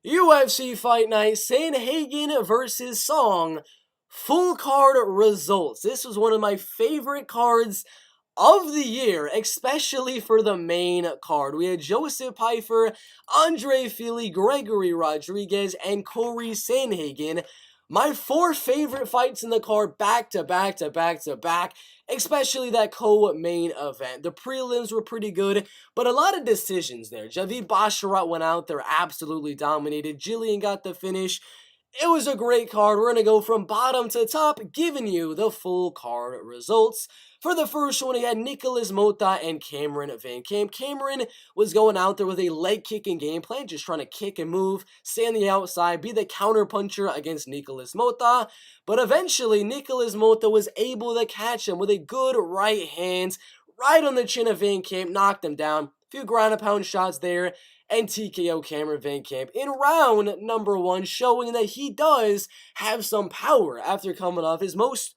UFC Fight Night, Sandhagen versus Song. Full card results. This was one of my favorite cards of the year, especially for the main card. We had Joseph Pfeiffer, Andre Fili, Gregory Rodriguez, and Corey Sandhagen. My four favorite fights in the card back to back to back to back, especially that co-main event. The prelims were pretty good, but a lot of decisions there. Javid Basharat went out there, absolutely dominated. Jillian got the finish. It was a great card. We're going to go from bottom to top, giving you the full card results. For the first one, he had Nicholas Mota and Cameron Van Camp. Cameron was going out there with a leg kicking game plan, just trying to kick and move, stay on the outside, be the counter puncher against Nicholas Mota. But eventually, Nicholas Mota was able to catch him with a good right hand, right on the chin of Van Camp, knocked him down. A few ground and pound shots there, and TKO Cameron Van Camp in round number one, showing that he does have some power after coming off his most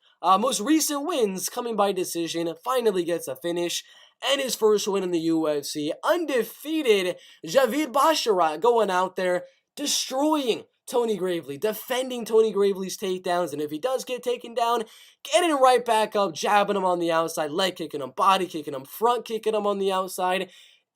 recent wins, coming by decision. Finally gets a finish and his first win in the UFC. Undefeated Javid Basharat going out there, destroying Tony Gravely, defending Tony Gravely's takedowns, and if he does get taken down, getting right back up, jabbing him on the outside, leg kicking him, body kicking him, front kicking him on the outside.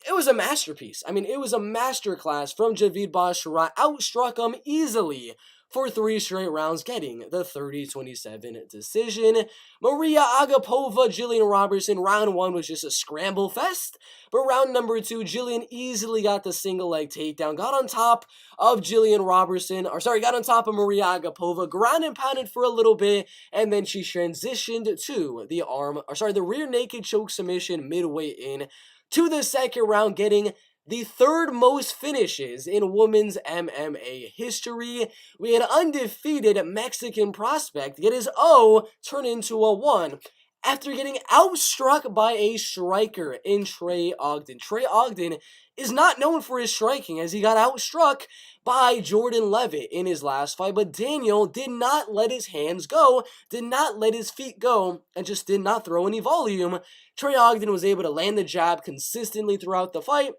It was a masterpiece. I mean, it was a masterclass from Javid Basharat. Outstruck him easily for 3 straight rounds, getting the 30-27 decision. Maria Agapova, Jillian Robertson, round one was just a scramble fest. But round number two, Jillian easily got the single leg takedown, got on top of got on top of Maria Agapova, ground and pounded for a little bit, and then she transitioned to the rear naked choke submission midway in to the second round, getting the third most finishes in women's MMA history. We had undefeated Mexican prospect get his O turn into a 1 after getting outstruck by a striker in Trey Ogden. Trey Ogden is not known for his striking, as he got outstruck by Jordan Levitt in his last fight, but Daniel did not let his hands go, did not let his feet go, and just did not throw any volume. Trey Ogden was able to land the jab consistently throughout the fight,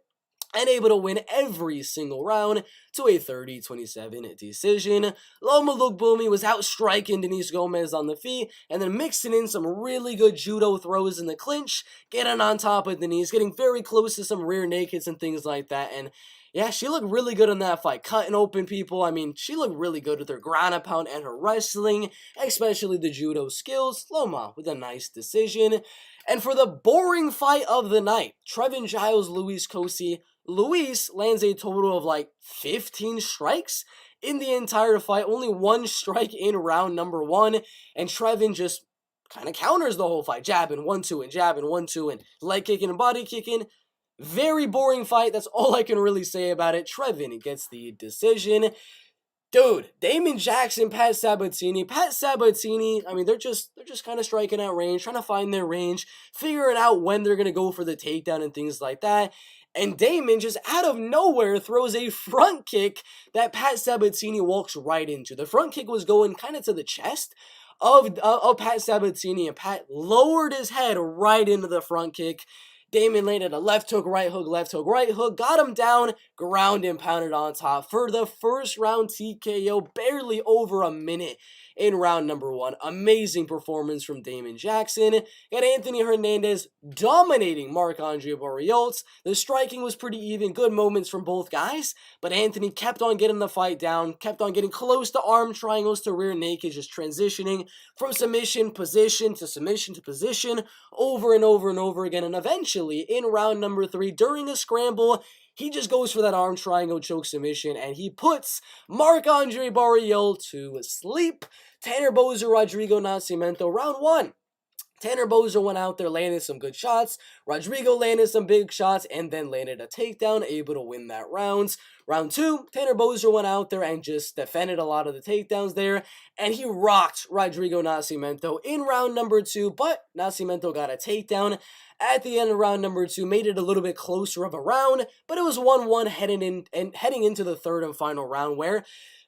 and able to win every single round to a 30-27 decision. Loma Lukbumi was outstriking Denise Gomez on the feet, and then mixing in some really good judo throws in the clinch, getting on top of Denise, getting very close to some rear nakeds and things like that, and yeah, she looked really good in that fight, cutting open people. I mean, she looked really good with her ground and pound and her wrestling, especially the judo skills. Loma with a nice decision. And for the boring fight of the night, Trevin Giles, Luis Cosi. Luis lands a total of like 15 strikes in the entire fight, only 1 strike in round number 1, and Trevin just kind of counters the whole fight, jabbing 1-2 and jabbing 1-2 and leg kicking and body kicking. Very boring fight, that's all I can really say about it. Trevin gets the decision. Dude, Damon Jackson, Pat Sabatini, I mean, they're just kind of striking out range, trying to find their range, figuring out when they're going to go for the takedown and things like that. And Damon just out of nowhere throws a front kick that Pat Sabatini walks right into. The front kick was going kind of to the chest of Pat Sabatini, and Pat lowered his head right into the front kick. Damon landed a left hook, right hook, got him down, ground and pounded on top for the first round TKO, barely over a minute in round number 1. Amazing performance from Damon Jackson. Got Anthony Hernandez dominating Marc-Andre Barrios. The striking was pretty even, good moments from both guys, but Anthony kept on getting the fight down, kept on getting close to arm triangles to rear naked, just transitioning from submission position to position over and over and over again, and eventually in round number 3, during a scramble, he just goes for that arm triangle choke submission, and he puts Marc-Andre Barrios to sleep. Tanner Boser, Rodrigo Nascimento, round 1. Tanner Boser went out there, landed some good shots. Rodrigo landed some big shots, and then landed a takedown, able to win that round. Round 2, Tanner Boser went out there and just defended a lot of the takedowns there, and he rocked Rodrigo Nascimento in round number 2, but Nascimento got a takedown at the end of round number 2, made it a little bit closer of a round, but it was 1-1 heading into the third and final round, where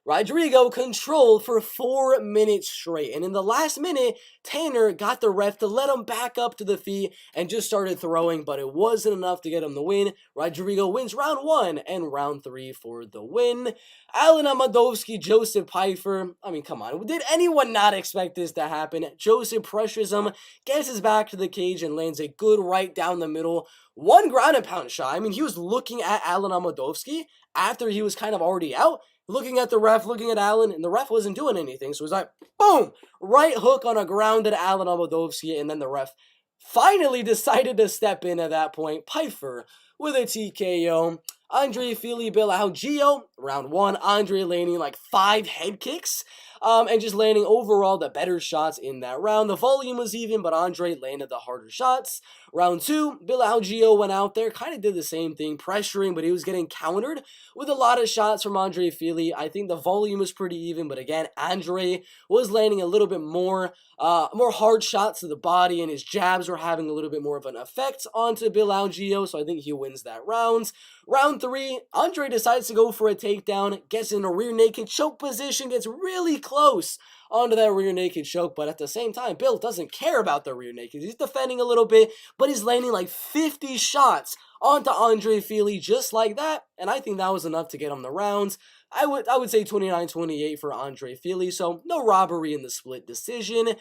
Rodrigo controlled for 4 minutes straight, and in the last minute, Tanner got the ref to let him back up to the feet and just started throwing, but it wasn't enough to get him the win. Rodrigo wins round 1 and round 3 for the win. Alan Amadovsky, Joseph Pfeiffer. I mean, come on. Did anyone not expect this to happen? Joseph pressures him, gets his back to the cage, and lands a good right down the middle. One ground and pound shot. I mean, he was looking at Alan Amadovsky after he was kind of already out, looking at the ref, looking at Allen, and the ref wasn't doing anything. So it was like, boom, right hook on a grounded Alan Amadovsky, and then the ref finally decided to step in at that point. Pfeiffer with a TKO. Andre Fili Gio, round 1. Andre landing like 5 head kicks, and just landing overall the better shots in that round. The volume was even, but Andre landed the harder shots. Round 2, Gio went out there, kind of did the same thing, pressuring, but he was getting countered with a lot of shots from Andre Fili. I think the volume was pretty even, but again, Andre was landing a little bit more hard shots to the body, and his jabs were having a little bit more of an effect onto Gio, so I think he wins that round. Round 3, Andre decides to go for a takedown, gets in a rear naked choke position, gets really close onto that rear naked choke, but at the same time, Bill doesn't care about the rear naked. He's defending a little bit, but he's landing like 50 shots onto Andre Fili just like that, and I think that was enough to get him the rounds. I would say 29-28 for Andre Fili, so no robbery in the split decision.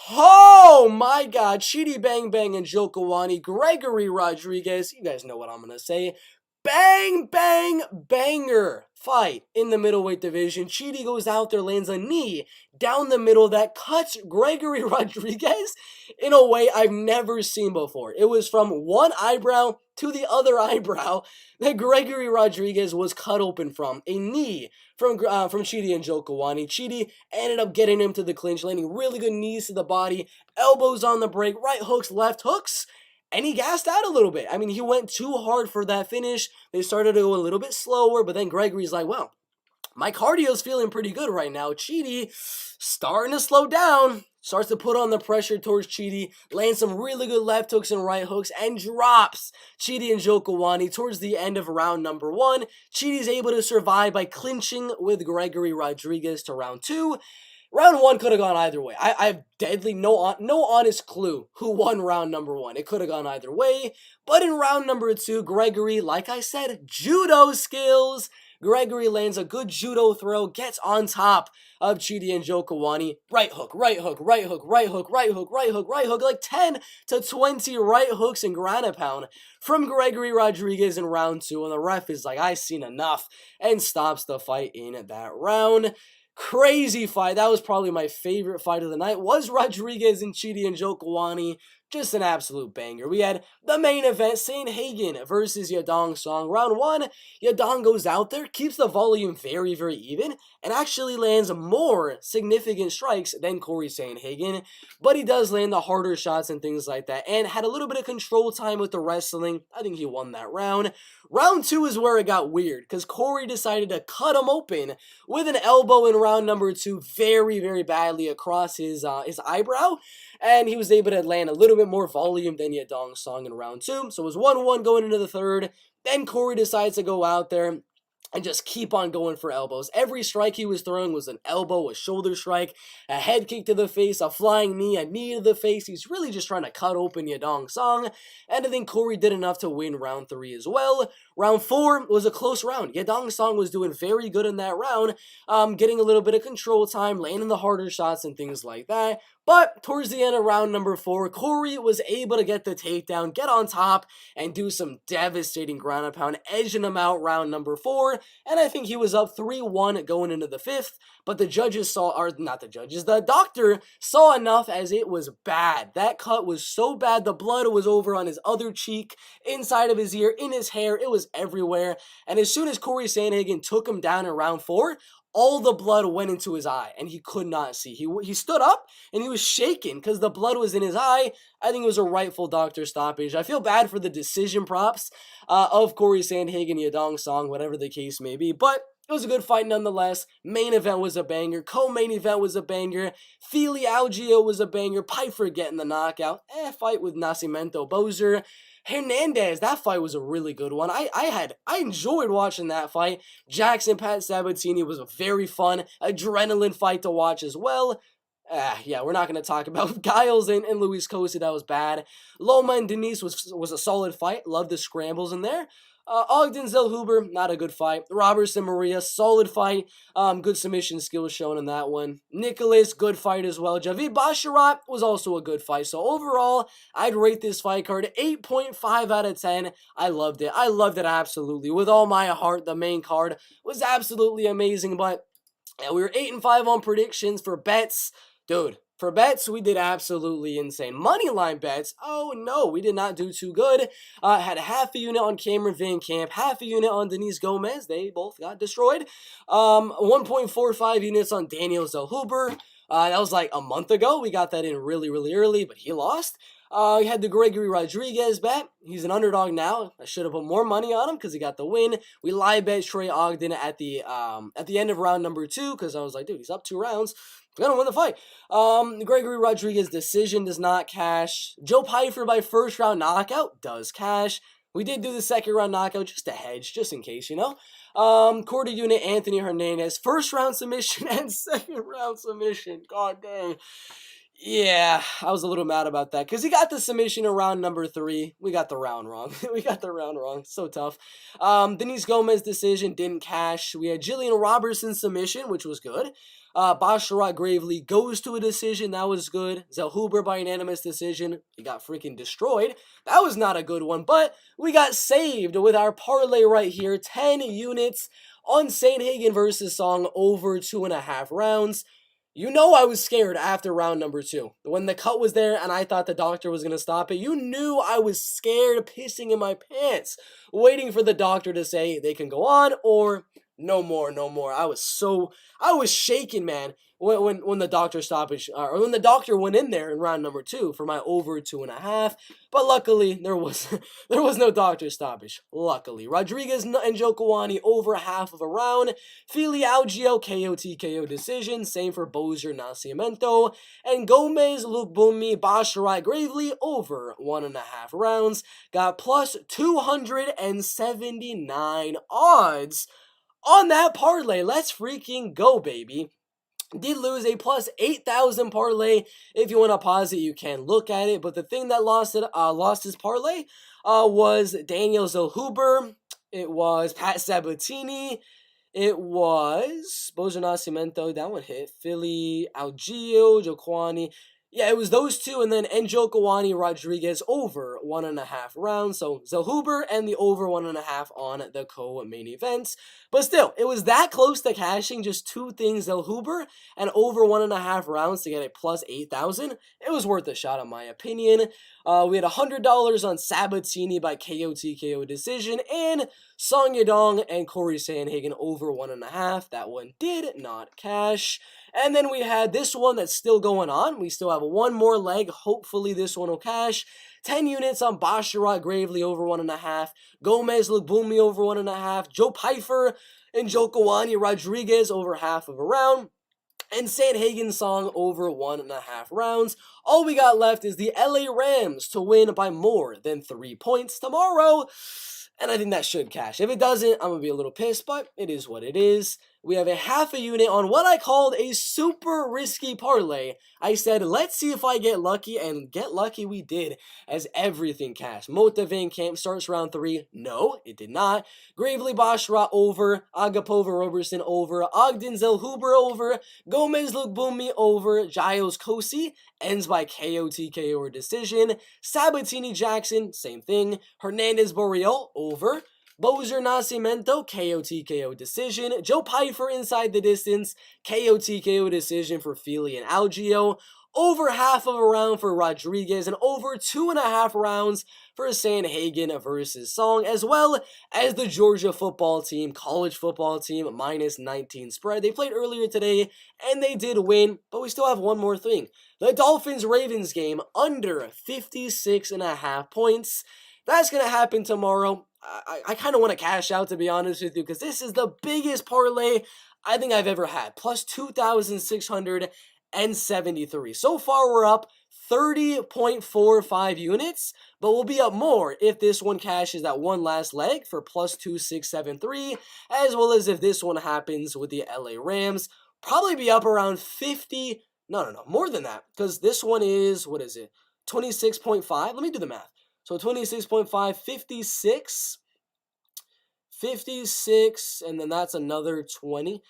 Oh my god, Chidi Bang Bang and Joe Kawani, Gregory Rodriguez, you guys know what I'm going to say. Bang, bang, banger fight in the middleweight division. Chidi goes out there, lands a knee down the middle that cuts Gregory Rodriguez in a way I've never seen before. It was from one eyebrow to the other eyebrow that Gregory Rodriguez was cut open from. A knee from Chidi and Joe Kawani. Chidi ended up getting him to the clinch, landing really good knees to the body, elbows on the break, right hooks, left hooks. And he gassed out a little bit. I mean, he went too hard for that finish. They started to go a little bit slower, but then Gregory's like, well, my cardio's feeling pretty good right now. Chidi starting to slow down. Starts to put on the pressure towards Chidi. Lands some really good left hooks and right hooks. And drops Chidi and Joe Kawani towards the end of round number 1. Chidi's able to survive by clinching with Gregory Rodriguez to round 2. Round 1 could have gone either way. I have deadly no honest clue who won round number 1. It could have gone either way. But in round number 2, Gregory, like I said, judo skills. Gregory lands a good judo throw, gets on top of Chidi and Joe Kawani. Right hook, right hook, right hook, right hook, right hook, right hook, right hook. Like 10 to 20 right hooks and ground and pound from Gregory Rodriguez in round 2. And the ref is like, I've seen enough, and stops the fight in that round. Crazy fight. That was probably my favorite fight of the night, was Rodriguez and Chidi and Joe Kawani. Just an absolute banger. We had the main event, Sandhagen versus Yadong Song. Round 1, Yadong goes out there, keeps the volume very, very even, and actually lands more significant strikes than Corey Sandhagen, but he does land the harder shots and things like that, and had a little bit of control time with the wrestling. I think he won that round. Round 2 is where it got weird, because Corey decided to cut him open with an elbow in round number 2 very, very badly across his eyebrow, and he was able to land a little bit more volume than Yadong Song in round 2. So it was 1-1 going into the third. Then Corey decides to go out there and just keep on going for elbows. Every strike he was throwing was an elbow, a shoulder strike, a head kick to the face, a flying knee, a knee to the face. He's really just trying to cut open Yadong Song, and I think Corey did enough to win round 3 as well. Round 4 was a close round. Yadong Song was doing very good in that round, getting a little bit of control time, landing the harder shots and things like that. But towards the end of round number 4, Corey was able to get the takedown, get on top, and do some devastating ground and pound, edging him out round number 4. And I think he was up 3-1 going into the 5th. But the judges saw, or not the judges, the doctor saw enough as it was bad. That cut was so bad, the blood was over on his other cheek, inside of his ear, in his hair, it was everywhere. And as soon as Corey Sandhagen took him down in round 4, all the blood went into his eye, and he could not see. He stood up, and he was shaking because the blood was in his eye. I think it was a rightful doctor stoppage. I feel bad for the decision props of Corey Sandhagen, Yadong Song, whatever the case may be, but it was a good fight nonetheless. Main event was a banger. Co-main event was a banger. Fili Gio was a banger. Pfeiffer getting the knockout. Fight with Nascimento Bozer. Hernandez, that fight was a really good one. I enjoyed watching that fight. Jackson Pat Sabatini was a very fun adrenaline fight to watch as well. Yeah, we're not going to talk about Giles and Luis Costa. That was bad. Loma and Denise was a solid fight. Love the scrambles in there. Ogden Zellhuber, not a good fight. Robertson Maria, solid fight. Good submission skills shown in that one. Nicholas, good fight as well. Javid Basharat was also a good fight. So overall, I'd rate this fight card 8.5 out of 10. I loved it. I loved it absolutely. With all my heart, the main card was absolutely amazing. But yeah, we were 8-5 on predictions for bets. Dude, for bets, we did absolutely insane. Moneyline bets, oh no, we did not do too good. Had half a unit on Cameron Van Camp, half a unit on Denise Gomez. They both got destroyed. 1.45 units on Daniel Zellhuber. That was like a month ago. We got that in really, really early, but he lost. We had the Gregory Rodriguez bet. He's an underdog now. I should have put more money on him because he got the win. We live bet Trey Ogden at the end of round number 2 because I was like, dude, he's up 2 rounds. He's gonna win the fight. Gregory Rodriguez decision does not cash. Joe Pyfer by first round knockout does cash. We did do the second round knockout just to hedge, just in case, you know. Quarter unit Anthony Hernandez, first round submission and second round submission. God dang. Yeah, I was a little mad about that because he got the submission in round number 3. We got the round wrong. We got the round wrong. So tough. Denise Gomez decision didn't cash. We had Jillian Robertson submission, which was good. Basharat Gravely goes to a decision. That was good. Zellhuber by unanimous decision. He got freaking destroyed. That was not a good one, but we got saved with our parlay right here. 10 units on Sandhagen versus Song over 2.5 rounds. You know I was scared after round number 2. When the cut was there and I thought the doctor was going to stop it, you knew I was scared, pissing in my pants, waiting for the doctor to say they can go on or no more, no more. I was shaking, man, when the doctor stoppage, or when the doctor went in there in round number 2 for my over 2.5. But luckily, there was no doctor stoppage. Luckily, Rodriguez and Njokuani over half of a round. Fili Algio KO TKO decision. Same for Bozier Nascimento. And Gomez Lukbumi Basharat Gravely over 1.5 rounds. Got plus 279 odds on that parlay. Let's freaking go, baby. Did lose a plus 8,000 parlay. If you want to pause it, you can look at it. But the thing that lost his parlay was Daniel Zellhuber. It was Pat Sabatini. It was Bozo Nascimento. That one hit. Fili Algio, Jokwani. Yeah, it was those two, and then Njokuani Rodriguez over 1.5 rounds. So Zellhuber and the over 1.5 on the co-main events. But still, it was that close to cashing. Just 2 things, Zellhuber and over 1.5 rounds to get a plus 8,000. It was worth a shot, in my opinion. We had $100 on Sabatini by KO TKO decision, and Song Yadong and Corey Sandhagen over 1.5. That one did not cash. And then we had this one that's still going on. We still have one more leg. Hopefully this one will cash. 10 units on Basharat Gravely over 1.5. Gomez Lukbumi over 1.5. Joe Pyfer and Njokuani Rodriguez over half of a round. And Sandhagen Song over 1.5 rounds. All we got left is the LA Rams to win by more than 3 points tomorrow. And I think that should cash. If it doesn't, I'm going to be a little pissed, but it is what it is. We have a half a unit on what I called a super risky parlay. I said, let's see if I get lucky, and get lucky we did, as everything cashed. Mota Van Camp starts round 3. No, it did not. Gravely Basharat over. Agapova Robertson over. Ogden Zellhuber over. Gomez Lukbumi over. Giles Kosi ends by KO TKO or decision. Sabatini Jackson, same thing. Hernandez Boreal over. Bozier Nascimento, KO TKO decision. Joe Pyfer inside the distance, KO TKO decision for Fili and Algio. Over half of a round for Rodriguez, and over 2.5 rounds for Sandhagen versus Song, as well as the Georgia football team, college football team, minus 19 spread. They played earlier today, and they did win, but we still have one more thing. The Dolphins-Ravens game, under 56.5 points. That's going to happen tomorrow. I kind of want to cash out, to be honest with you, because this is the biggest parlay I think I've ever had. Plus 2,673. So far, we're up 30.45 units, but we'll be up more if this one cashes that one last leg for plus 2673, as well as if this one happens with the LA Rams. Probably be up around 50, no, more than that, because this one is, what is it, 26.5? Let me do the math. So 26.5, 56, and then that's another 20.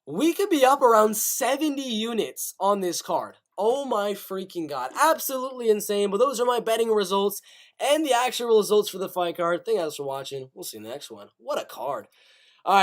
We could be up around 70 units on this card. Oh my freaking god. Absolutely insane. But those are my betting results and the actual results for the fight card. Thank you guys for watching. We'll see you in the next one. What a card. All right.